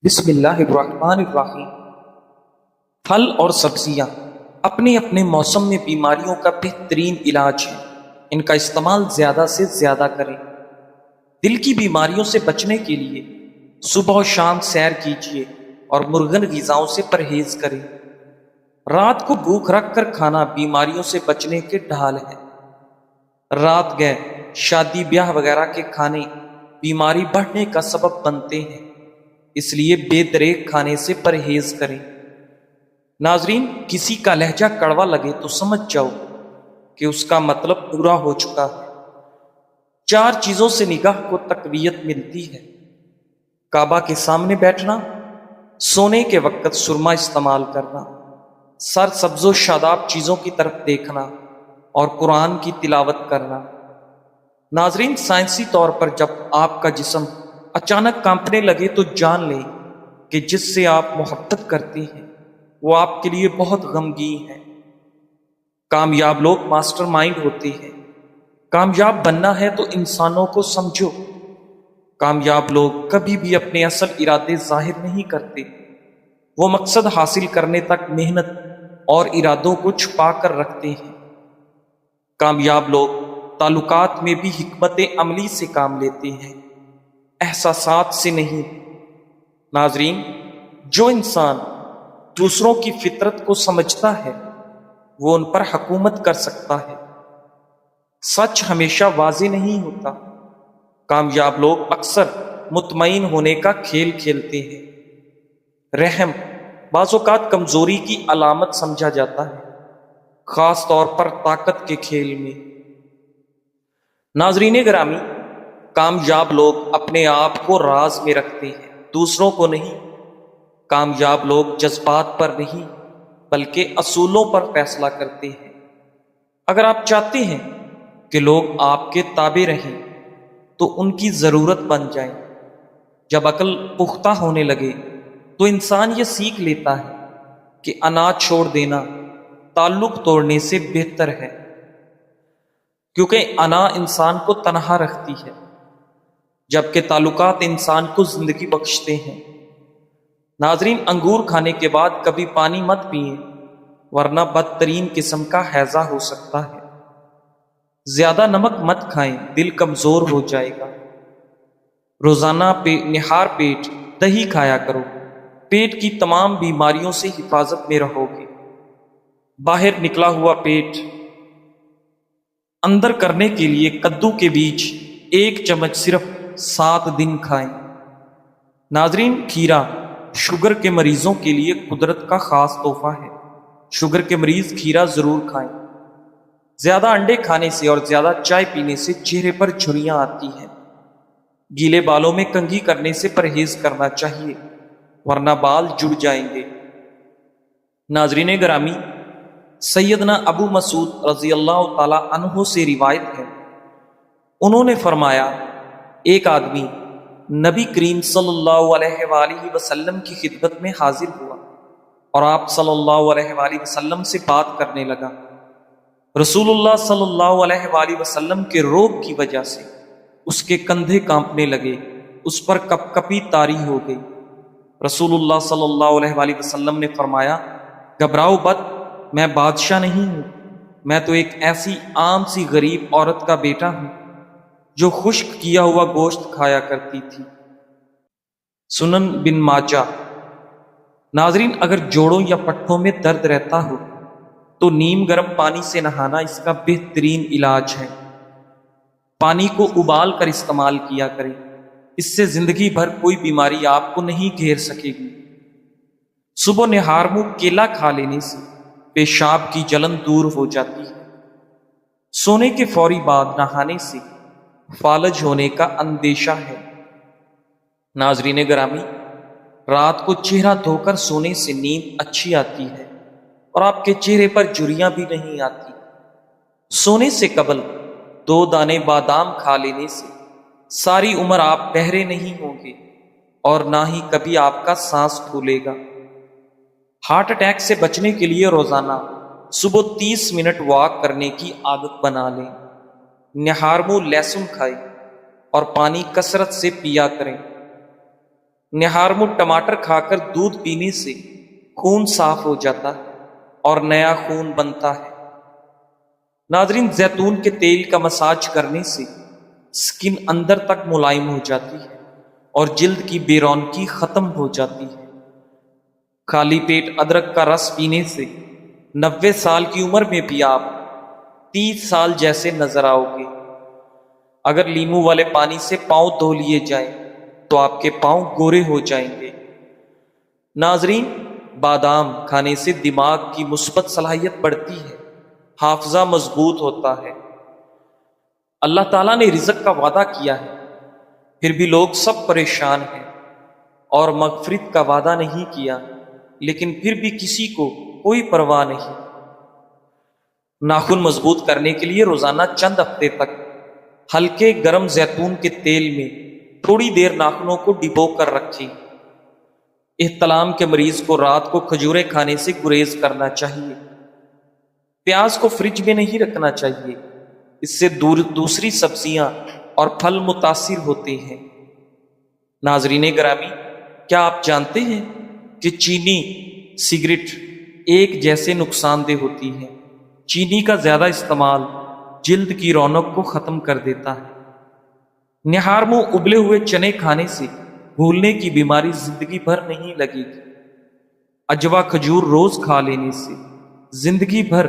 بسم اللہ الرحمن الرحیم۔ پھل اور سبزیاں اپنے اپنے موسم میں بیماریوں کا بہترین علاج ہیں۔ ان کا استعمال زیادہ سے زیادہ کریں۔ دل کی بیماریوں سے بچنے کے لیے صبح و شام سیر کیجیے اور مرغن غذاؤں سے پرہیز کریں۔ رات کو بھوک رکھ کر کھانا بیماریوں سے بچنے کے ڈھال ہے۔ رات گئے شادی بیاہ وغیرہ کے کھانے بیماری بڑھنے کا سبب بنتے ہیں، اس لیے بے دریغ کھانے سے پرہیز کریں۔ ناظرین، کسی کا لہجہ کڑوا لگے تو سمجھ جاؤ کہ اس کا مطلب پورا ہو چکا ہے۔ 4 چیزوں سے نگاہ کو تقویت ملتی ہے: کعبہ کے سامنے بیٹھنا، سونے کے وقت سرما استعمال کرنا، سر سبز و شاداب چیزوں کی طرف دیکھنا اور قرآن کی تلاوت کرنا۔ ناظرین، سائنسی طور پر جب آپ کا جسم اچانک کانپنے لگے تو جان لیں کہ جس سے آپ محبت کرتے ہیں وہ آپ کے لیے بہت غمگین ہے۔ کامیاب لوگ ماسٹر مائنڈ ہوتے ہیں۔ کامیاب بننا ہے تو انسانوں کو سمجھو۔ کامیاب لوگ کبھی بھی اپنے اصل ارادے ظاہر نہیں کرتے، وہ مقصد حاصل کرنے تک محنت اور ارادوں کو چھپا کر رکھتے ہیں۔ کامیاب لوگ تعلقات میں بھی حکمت عملی سے کام لیتے ہیں، احساسات سے نہیں۔ ناظرین، جو انسان دوسروں کی فطرت کو سمجھتا ہے وہ ان پر حکومت کر سکتا ہے۔ سچ ہمیشہ واضح نہیں ہوتا۔ کامیاب لوگ اکثر مطمئن ہونے کا کھیل کھیلتے ہیں۔ رحم بعض اوقات کمزوری کی علامت سمجھا جاتا ہے، خاص طور پر طاقت کے کھیل میں۔ ناظرین گرامی، کامیاب لوگ اپنے آپ کو راز میں رکھتے ہیں، دوسروں کو نہیں۔ کامیاب لوگ جذبات پر نہیں بلکہ اصولوں پر فیصلہ کرتے ہیں۔ اگر آپ چاہتے ہیں کہ لوگ آپ کے تابع رہیں تو ان کی ضرورت بن جائیں۔ جب عقل پختہ ہونے لگے تو انسان یہ سیکھ لیتا ہے کہ انا چھوڑ دینا تعلق توڑنے سے بہتر ہے، کیونکہ انا انسان کو تنہا رکھتی ہے جبکہ تعلقات انسان کو زندگی بخشتے ہیں۔ ناظرین، انگور کھانے کے بعد کبھی پانی مت پئیں ورنہ بدترین قسم کا ہیضہ ہو سکتا ہے۔ زیادہ نمک مت کھائیں، دل کمزور ہو جائے گا۔ روزانہ نہار پیٹ دہی کھایا کرو، پیٹ کی تمام بیماریوں سے حفاظت میں رہو گے۔ باہر نکلا ہوا پیٹ اندر کرنے کے لیے کدو کے بیج 1 چمچ صرف 7 دن کھائیں۔ ناظرین، کھیرا شوگر کے مریضوں کے لیے قدرت کا خاص تحفہ ہے۔ شوگر کے مریض کھیرا ضرور کھائیں۔ زیادہ انڈے کھانے سے اور زیادہ چائے پینے سے چہرے پر جھریاں آتی ہیں۔ گیلے بالوں میں کنگھی کرنے سے پرہیز کرنا چاہیے ورنہ بال جڑ جائیں گے۔ ناظرین گرامی، سیدنا ابو مسعود رضی اللہ تعالی عنہ سے روایت ہے، انہوں نے فرمایا، ایک آدمی نبی کریم صلی اللہ علیہ وآلہ وسلم کی خدمت میں حاضر ہوا اور آپ صلی اللہ علیہ وآلہ وسلم سے بات کرنے لگا۔ رسول اللہ صلی اللہ علیہ وآلہ وسلم کے روب کی وجہ سے اس کے کندھے کانپنے لگے، اس پر کپ کپی طاری ہو گئی۔ رسول اللہ صلی اللہ علیہ وآلہ وسلم نے فرمایا، گھبراؤ مت، میں بادشاہ نہیں ہوں، میں تو ایک ایسی عام سی غریب عورت کا بیٹا ہوں جو خشک کیا ہوا گوشت کھایا کرتی تھی۔ سنن بن ماجہ۔ ناظرین، اگر جوڑوں یا پٹھوں میں درد رہتا ہو تو نیم گرم پانی سے نہانا اس کا بہترین علاج ہے۔ پانی کو ابال کر استعمال کیا کریں، اس سے زندگی بھر کوئی بیماری آپ کو نہیں گھیر سکے گی۔ صبح نہار منہ کیلا کھا لینے سے پیشاب کی جلن دور ہو جاتی ہے۔ سونے کے فوری بعد نہانے سے فالج ہونے کا اندیشہ ہے۔ ناظرین گرامی، رات کو چہرہ دھو کر سونے سے نیند اچھی آتی ہے اور آپ کے چہرے پر جھریاں بھی نہیں آتی۔ سونے سے قبل 2 دانے بادام کھا لینے سے ساری عمر آپ بہرے نہیں ہوں گے اور نہ ہی کبھی آپ کا سانس پھولے گا۔ ہارٹ اٹیک سے بچنے کے لیے روزانہ صبح 30 منٹ واک کرنے کی عادت بنا لیں۔ نہار منہ لہسن کھائیں اور پانی کثرت سے پیا کریں۔ نہارمو ٹماٹر کھا کر دودھ پینے سے خون صاف ہو جاتا ہے اور نیا خون بنتا ہے۔ ناظرین، زیتون کے تیل کا مساج کرنے سے سکن اندر تک ملائم ہو جاتی ہے اور جلد کی بے رونقی ختم ہو جاتی ہے۔ خالی پیٹ ادرک کا رس پینے سے 90 سال کی عمر میں بھی آپ 30 سال جیسے نظر آؤ گے۔ اگر لیمو والے پانی سے پاؤں دھو لیے جائیں تو آپ کے پاؤں گورے ہو جائیں گے۔ ناظرین، بادام کھانے سے دماغ کی مثبت صلاحیت بڑھتی ہے، حافظہ مضبوط ہوتا ہے۔ اللہ تعالیٰ نے رزق کا وعدہ کیا ہے، پھر بھی لوگ سب پریشان ہیں، اور مغفرت کا وعدہ نہیں کیا، لیکن پھر بھی کسی کو کوئی پرواہ نہیں۔ ناخن مضبوط کرنے کے لیے روزانہ چند ہفتے تک ہلکے گرم زیتون کے تیل میں تھوڑی دیر ناخنوں کو ڈبو کر رکھیں۔ احتلام کے مریض کو رات کو کھجوریں کھانے سے گریز کرنا چاہیے۔ پیاز کو فریج میں نہیں رکھنا چاہیے، اس سے دوسری سبزیاں اور پھل متاثر ہوتے ہیں۔ ناظرین گرامی، کیا آپ جانتے ہیں کہ چینی سگریٹ ایک جیسے نقصان دہ ہوتی ہے؟ چینی کا زیادہ استعمال جلد کی رونق کو ختم کر دیتا ہے۔ نہارمو ابلے ہوئے چنے کھانے سے بھولنے کی بیماری زندگی بھر نہیں لگے گی۔ اجوا کھجور روز کھا لینے سے زندگی بھر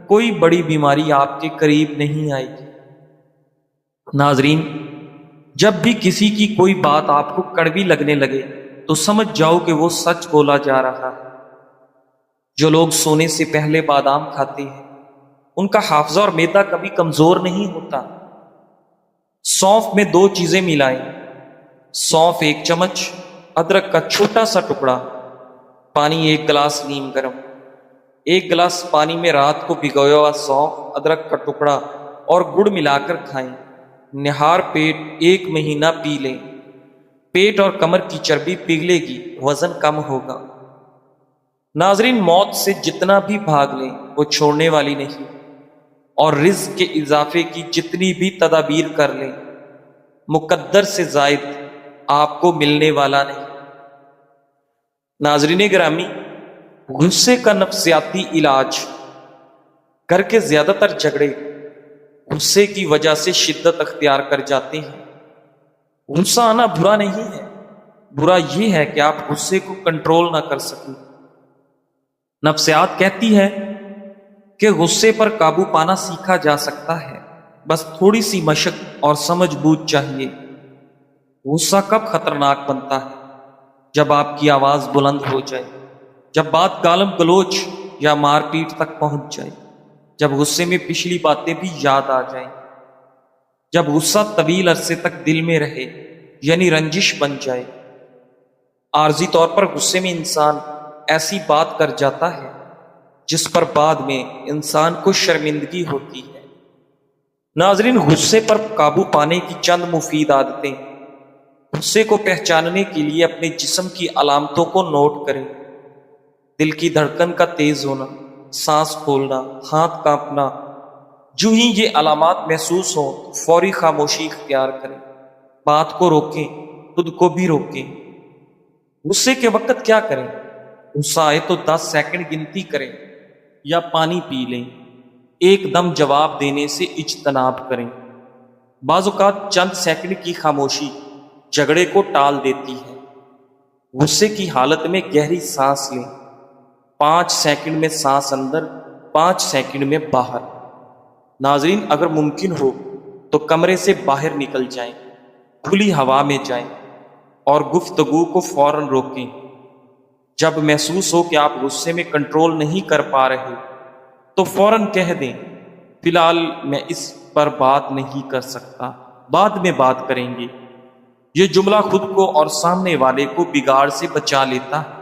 کوئی بڑی بیماری آپ کے قریب نہیں آئے گی۔ ناظرین، جب بھی کسی کی کوئی بات آپ کو کڑوی لگنے لگے تو سمجھ جاؤ کہ وہ سچ بولا جا رہا ہے۔ جو لوگ سونے سے پہلے بادام کھاتے ہیں ان کا حافظہ اور معدہ کبھی کمزور نہیں ہوتا۔ سونف میں 2 چیزیں ملائیں: سونف 1 چمچ، ادرک کا چھوٹا سا ٹکڑا، پانی 1 گلاس نیم گرم۔ 1 گلاس پانی میں رات کو بھگویا ہوا سونف، ادرک کا ٹکڑا اور گڑ ملا کر کھائیں۔ نہار پیٹ 1 مہینہ پی لیں۔ پیٹ اور کمر کی چربی پگھلے گی، وزن کم ہوگا۔ ناظرین، موت سے جتنا بھی بھاگ لیں وہ چھوڑنے والی نہیں، اور رزق کے اضافے کی جتنی بھی تدابیر کر لیں مقدر سے زائد آپ کو ملنے والا نہیں۔ ناظرین گرامی، غصے کا نفسیاتی علاج۔ گھر کے زیادہ تر جھگڑے غصے کی وجہ سے شدت اختیار کر جاتے ہیں۔ غصہ آنا برا نہیں ہے، برا یہ ہے کہ آپ غصے کو کنٹرول نہ کر سکیں۔ نفسیات کہتی ہے کہ غصے پر قابو پانا سیکھا جا سکتا ہے، بس تھوڑی سی مشق اور سمجھ بوجھ چاہیے۔ غصہ کب خطرناک بنتا ہے؟ جب آپ کی آواز بلند ہو جائے، جب بات گالم گلوچ یا مار پیٹ تک پہنچ جائے، جب غصے میں پچھلی باتیں بھی یاد آ جائیں، جب غصہ طویل عرصے تک دل میں رہے، یعنی رنجش بن جائے۔ عارضی طور پر غصے میں انسان ایسی بات کر جاتا ہے جس پر بعد میں انسان کو شرمندگی ہوتی ہے۔ ناظرین، غصے پر قابو پانے کی چند مفید عادتیں۔ غصے کو پہچاننے کے لیے اپنے جسم کی علامتوں کو نوٹ کریں۔ دل کی دھڑکن کا تیز ہونا، سانس پھولنا، ہاتھ کانپنا۔ جو ہی یہ علامات محسوس ہوں تو فوری خاموشی اختیار کریں، بات کو روکیں، خود کو بھی روکیں۔ غصے کے وقت کیا کریں؟ غصہ آئے تو 10 سیکنڈ گنتی کریں یا پانی پی لیں۔ ایک دم جواب دینے سے اجتناب کریں۔ بعض اوقات چند سیکنڈ کی خاموشی جھگڑے کو ٹال دیتی ہے۔ غصے کی حالت میں گہری سانس لیں، 5 سیکنڈ میں سانس اندر، 5 سیکنڈ میں باہر۔ ناظرین، اگر ممکن ہو تو کمرے سے باہر نکل جائیں، کھلی ہوا میں جائیں اور گفتگو کو فوراً روکیں۔ جب محسوس ہو کہ آپ غصے میں کنٹرول نہیں کر پا رہے تو فوراً کہہ دیں، فی الحال میں اس پر بات نہیں کر سکتا، بعد میں بات کریں گے۔ یہ جملہ خود کو اور سامنے والے کو بگاڑ سے بچا لیتا ہے۔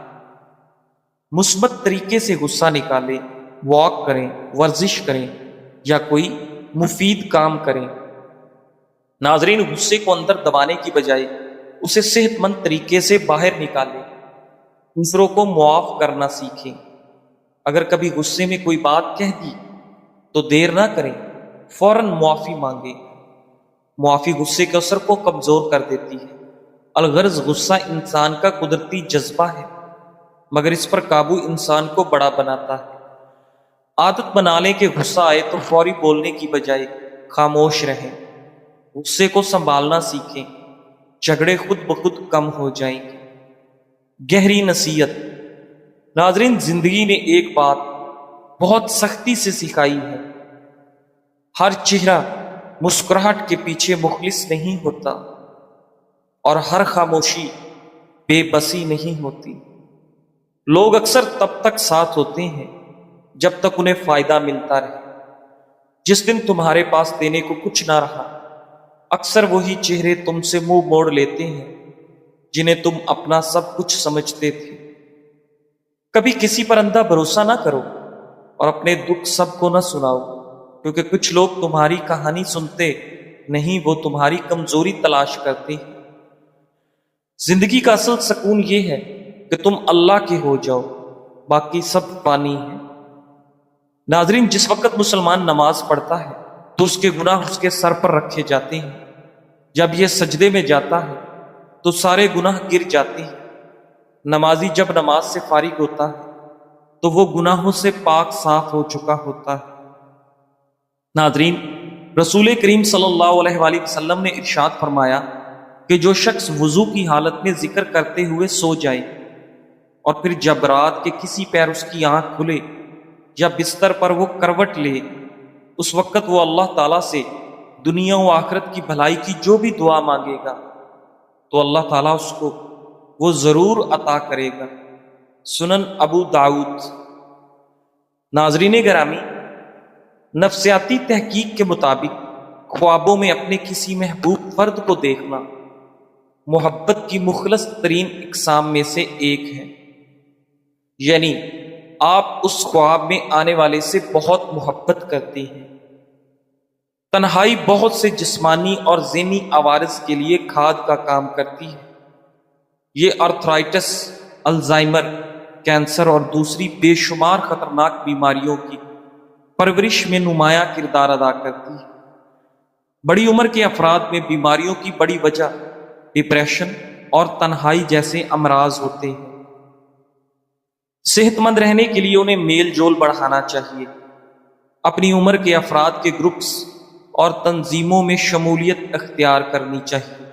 مثبت طریقے سے غصہ نکالیں، واک کریں، ورزش کریں یا کوئی مفید کام کریں۔ ناظرین، غصے کو اندر دبانے کی بجائے اسے صحت مند طریقے سے باہر نکالیں۔ دوسروں کو معاف کرنا سیکھیں۔ اگر کبھی غصے میں کوئی بات کہہ دی تو دیر نہ کریں، فوراً معافی مانگیں۔ معافی غصے کے اثر کو کمزور کر دیتی ہے۔ الغرض غصہ انسان کا قدرتی جذبہ ہے، مگر اس پر قابو انسان کو بڑا بناتا ہے۔ عادت بنا لیں کہ غصہ آئے تو فوری بولنے کی بجائے خاموش رہیں، غصے کو سنبھالنا سیکھیں، جھگڑے خود بخود کم ہو جائیں گے۔ گہری نصیحت۔ ناظرین، زندگی نے ایک بات بہت سختی سے سکھائی ہے، ہر چہرہ مسکراہٹ کے پیچھے مخلص نہیں ہوتا، اور ہر خاموشی بے بسی نہیں ہوتی۔ لوگ اکثر تب تک ساتھ ہوتے ہیں جب تک انہیں فائدہ ملتا رہے۔ جس دن تمہارے پاس دینے کو کچھ نہ رہا، اکثر وہی چہرے تم سے منہ موڑ لیتے ہیں جنہیں تم اپنا سب کچھ سمجھتے تھے۔ کبھی کسی پر اندھا بھروسہ نہ کرو اور اپنے دکھ سب کو نہ سناؤ، کیونکہ کچھ لوگ تمہاری کہانی سنتے نہیں، وہ تمہاری کمزوری تلاش کرتے ہیں۔ زندگی کا اصل سکون یہ ہے کہ تم اللہ کے ہو جاؤ، باقی سب فانی ہے۔ ناظرین، جس وقت مسلمان نماز پڑھتا ہے تو اس کے گناہ اس کے سر پر رکھے جاتے ہیں، جب یہ سجدے میں جاتا ہے تو سارے گناہ گر جاتے ہیں۔ نمازی جب نماز سے فارغ ہوتا ہے تو وہ گناہوں سے پاک صاف ہو چکا ہوتا ہے۔ ناظرین، رسول کریم صلی اللہ علیہ وآلہ وسلم نے ارشاد فرمایا کہ جو شخص وضو کی حالت میں ذکر کرتے ہوئے سو جائے اور پھر جب رات کے کسی پیر اس کی آنکھ کھلے یا بستر پر وہ کروٹ لے، اس وقت وہ اللہ تعالیٰ سے دنیا و آخرت کی بھلائی کی جو بھی دعا مانگے گا تو اللہ تعالیٰ اس کو وہ ضرور عطا کرے گا۔ سنن ابو داؤد۔ ناظرین گرامی، نفسیاتی تحقیق کے مطابق خوابوں میں اپنے کسی محبوب فرد کو دیکھنا محبت کی مخلص ترین اقسام میں سے ایک ہے، یعنی آپ اس خواب میں آنے والے سے بہت محبت کرتے ہیں۔ تنہائی بہت سے جسمانی اور ذہنی عوارض کے لیے کھاد کا کام کرتی ہے۔ یہ آرتھرائٹس، الزائمر، کینسر اور دوسری بے شمار خطرناک بیماریوں کی پرورش میں نمایاں کردار ادا کرتی ہے۔ بڑی عمر کے افراد میں بیماریوں کی بڑی وجہ ڈپریشن اور تنہائی جیسے امراض ہوتے ہیں۔ صحت مند رہنے کے لیے انہیں میل جول بڑھانا چاہیے، اپنی عمر کے افراد کے گروپس اور تنظیموں میں شمولیت اختیار کرنی چاہیے،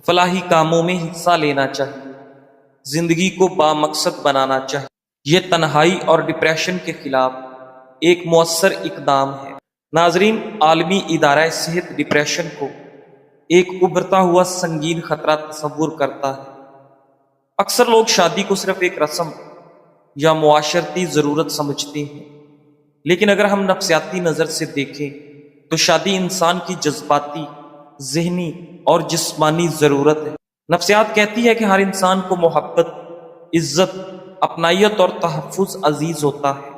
فلاحی کاموں میں حصہ لینا چاہیے، زندگی کو بامقصد بنانا چاہیے۔ یہ تنہائی اور ڈپریشن کے خلاف ایک مؤثر اقدام ہے۔ ناظرین، عالمی ادارہ صحت ڈپریشن کو ایک ابھرتا ہوا سنگین خطرہ تصور کرتا ہے۔ اکثر لوگ شادی کو صرف ایک رسم یا معاشرتی ضرورت سمجھتے ہیں، لیکن اگر ہم نفسیاتی نظر سے دیکھیں تو شادی انسان کی جذباتی، ذہنی اور جسمانی ضرورت ہے۔ نفسیات کہتی ہے کہ ہر انسان کو محبت، عزت، اپنائیت اور تحفظ عزیز ہوتا ہے۔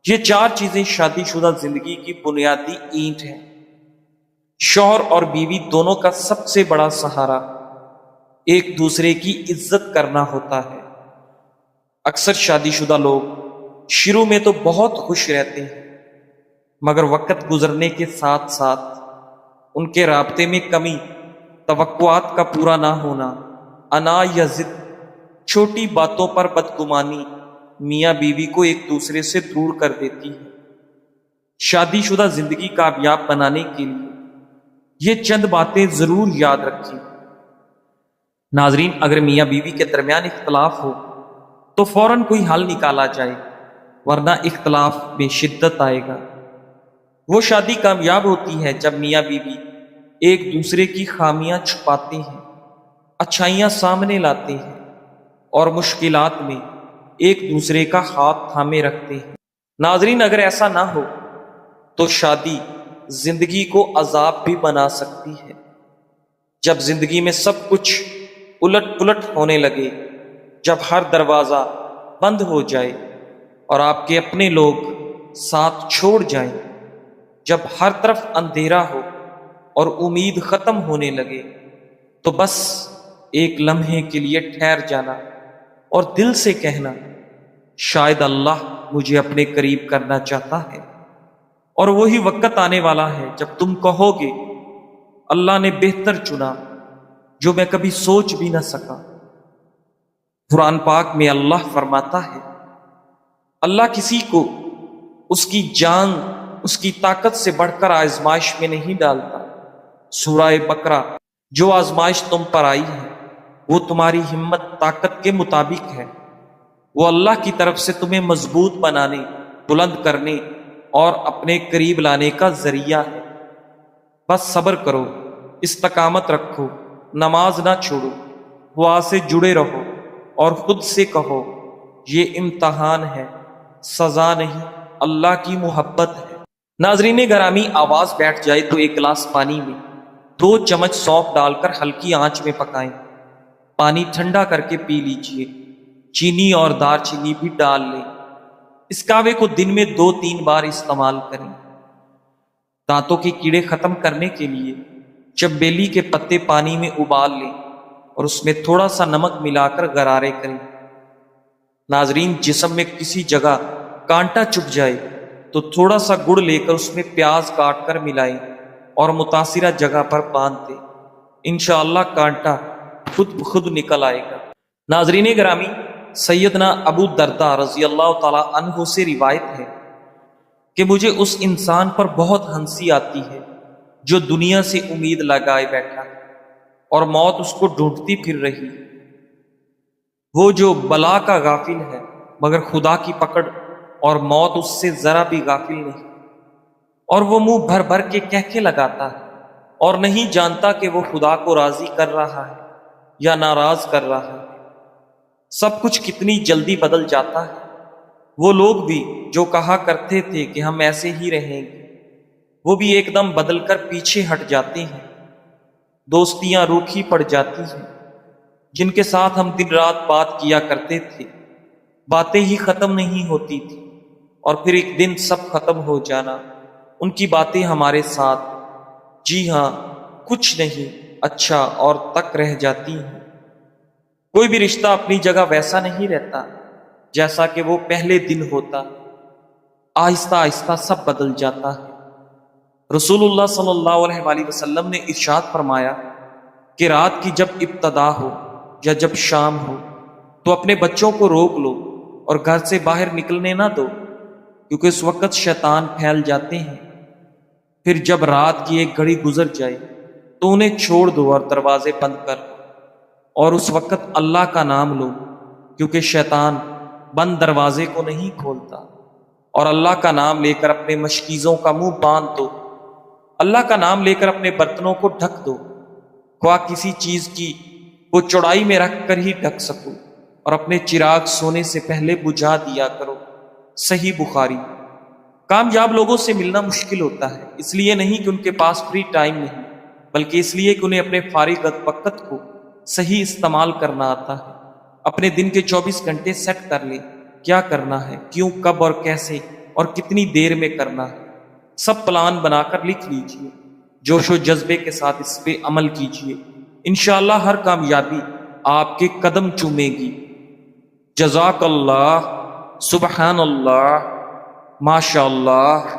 یہ چار چیزیں شادی شدہ زندگی کی بنیادی اینٹ ہیں۔ شوہر اور بیوی دونوں کا سب سے بڑا سہارا ایک دوسرے کی عزت کرنا ہوتا ہے۔ اکثر شادی شدہ لوگ شروع میں تو بہت خوش رہتے ہیں، مگر وقت گزرنے کے ساتھ ساتھ ان کے رابطے میں کمی، توقعات کا پورا نہ ہونا، انا یا ضد، چھوٹی باتوں پر بدگمانی میاں بیوی کو ایک دوسرے سے دور کر دیتی ہے۔ شادی شدہ زندگی کامیاب بنانے کے لیے یہ چند باتیں ضرور یاد رکھیں۔ ناظرین، اگر میاں بیوی کے درمیان اختلاف ہو تو فوراً کوئی حل نکالا جائے، ورنہ اختلاف میں شدت آئے گا۔ وہ شادی کامیاب ہوتی ہے جب میاں بیوی ایک دوسرے کی خامیاں چھپاتے ہیں، اچھائیاں سامنے لاتے ہیں اور مشکلات میں ایک دوسرے کا ہاتھ تھامے رکھتے ہیں۔ ناظرین، اگر ایسا نہ ہو تو شادی زندگی کو عذاب بھی بنا سکتی ہے۔ جب زندگی میں سب کچھ الٹ پلٹ ہونے لگے، جب ہر دروازہ بند ہو جائے اور آپ کے اپنے لوگ ساتھ چھوڑ جائیں، جب ہر طرف اندھیرا ہو اور امید ختم ہونے لگے، تو بس ایک لمحے کے لیے ٹھہر جانا اور دل سے کہنا، شاید اللہ مجھے اپنے قریب کرنا چاہتا ہے، اور وہی وقت آنے والا ہے جب تم کہو گے اللہ نے بہتر چنا، جو میں کبھی سوچ بھی نہ سکا۔ قرآن پاک میں اللہ فرماتا ہے، اللہ کسی کو اس کی جان، اس کی طاقت سے بڑھ کر آزمائش میں نہیں ڈالتا۔ سورہ بقرہ۔ جو آزمائش تم پر آئی ہے وہ تمہاری ہمت طاقت کے مطابق ہے، وہ اللہ کی طرف سے تمہیں مضبوط بنانے، بلند کرنے اور اپنے قریب لانے کا ذریعہ ہے۔ بس صبر کرو، استقامت رکھو، نماز نہ چھوڑو، دعا سے جڑے رہو اور خود سے کہو یہ امتحان ہے، سزا نہیں، اللہ کی محبت ہے۔ ناظرین گرامی، آواز بیٹھ جائے تو ایک گلاس پانی میں 2 چمچ سونف ڈال کر ہلکی آنچ میں پکائیں۔ پانی ٹھنڈا کر کے پی لیجئے۔ چینی اور دار چینی بھی ڈال لیں۔ اس قہوے کو دن میں 2-3 بار استعمال کریں۔ دانتوں کے کیڑے ختم کرنے کے لیے چنبیلی کے پتے پانی میں ابال لیں اور اس میں تھوڑا سا نمک ملا کر غرارے کریں۔ ناظرین، جسم میں کسی جگہ کانٹا چبھ جائے تو تھوڑا سا گڑ لے کر اس میں پیاز کاٹ کر ملائیں اور متاثرہ جگہ پر باندھ دیں۔ انشاءاللہ کانٹا خود بخود نکل آئے گا۔ ناظرین گرامی، سیدنا ابو درداء رضی اللہ تعالی عنہ سے روایت ہے کہ مجھے اس انسان پر بہت ہنسی آتی ہے جو دنیا سے امید لگائے بیٹھا ہے اور موت اس کو ڈھونڈتی پھر رہی۔ وہ جو بلا کا غافل ہے مگر خدا کی پکڑ اور موت اس سے ذرا بھی غافل نہیں، اور وہ منہ بھر بھر کے کہکے لگاتا ہے اور نہیں جانتا کہ وہ خدا کو راضی کر رہا ہے یا ناراض کر رہا ہے۔ سب کچھ کتنی جلدی بدل جاتا ہے۔ وہ لوگ بھی جو کہا کرتے تھے کہ ہم ایسے ہی رہیں گے، وہ بھی ایک دم بدل کر پیچھے ہٹ جاتے ہیں۔ دوستیاں روکھی پڑ جاتی ہیں۔ جن کے ساتھ ہم دن رات بات کیا کرتے تھے، باتیں ہی ختم نہیں ہوتی تھی، اور پھر ایک دن سب ختم ہو جانا۔ ان کی باتیں ہمارے ساتھ، جی ہاں، کچھ نہیں اچھا اور تک رہ جاتی ہیں۔ کوئی بھی رشتہ اپنی جگہ ویسا نہیں رہتا جیسا کہ وہ پہلے دن ہوتا۔ آہستہ آہستہ سب بدل جاتا ہے۔ رسول اللہ صلی اللہ علیہ وآلہ وسلم نے ارشاد فرمایا کہ رات کی جب ابتدا ہو یا جب شام ہو تو اپنے بچوں کو روک لو اور گھر سے باہر نکلنے نہ دو، کیونکہ اس وقت شیطان پھیل جاتے ہیں۔ پھر جب رات کی 1 گھڑی گزر جائے تو انہیں چھوڑ دو اور دروازے بند کر، اور اس وقت اللہ کا نام لو، کیونکہ شیطان بند دروازے کو نہیں کھولتا۔ اور اللہ کا نام لے کر اپنے مشکیزوں کا منہ باندھ دو۔ اللہ کا نام لے کر اپنے برتنوں کو ڈھک دو، خواہ کسی چیز کی وہ چوڑائی میں رکھ کر ہی ڈھک سکو، اور اپنے چراغ سونے سے پہلے بجھا دیا کرو۔ صحیح بخاری۔ کامیاب لوگوں سے ملنا مشکل ہوتا ہے، اس لیے نہیں کہ ان کے پاس فری ٹائم نہیں، بلکہ اس لیے کہ انہیں اپنے فارغ وقت کو صحیح استعمال کرنا آتا ہے۔ اپنے دن کے 24 گھنٹے سیٹ کر لیں، کیا کرنا ہے، کیوں، کب اور کیسے اور کتنی دیر میں کرنا ہے، سب پلان بنا کر لکھ لیجئے۔ جوش و جذبے کے ساتھ اس پہ عمل کیجئے، انشاءاللہ ہر کامیابی آپ کے قدم چومے گی۔ جزاک اللہ، سبحان اللہ، ماشاء اللہ۔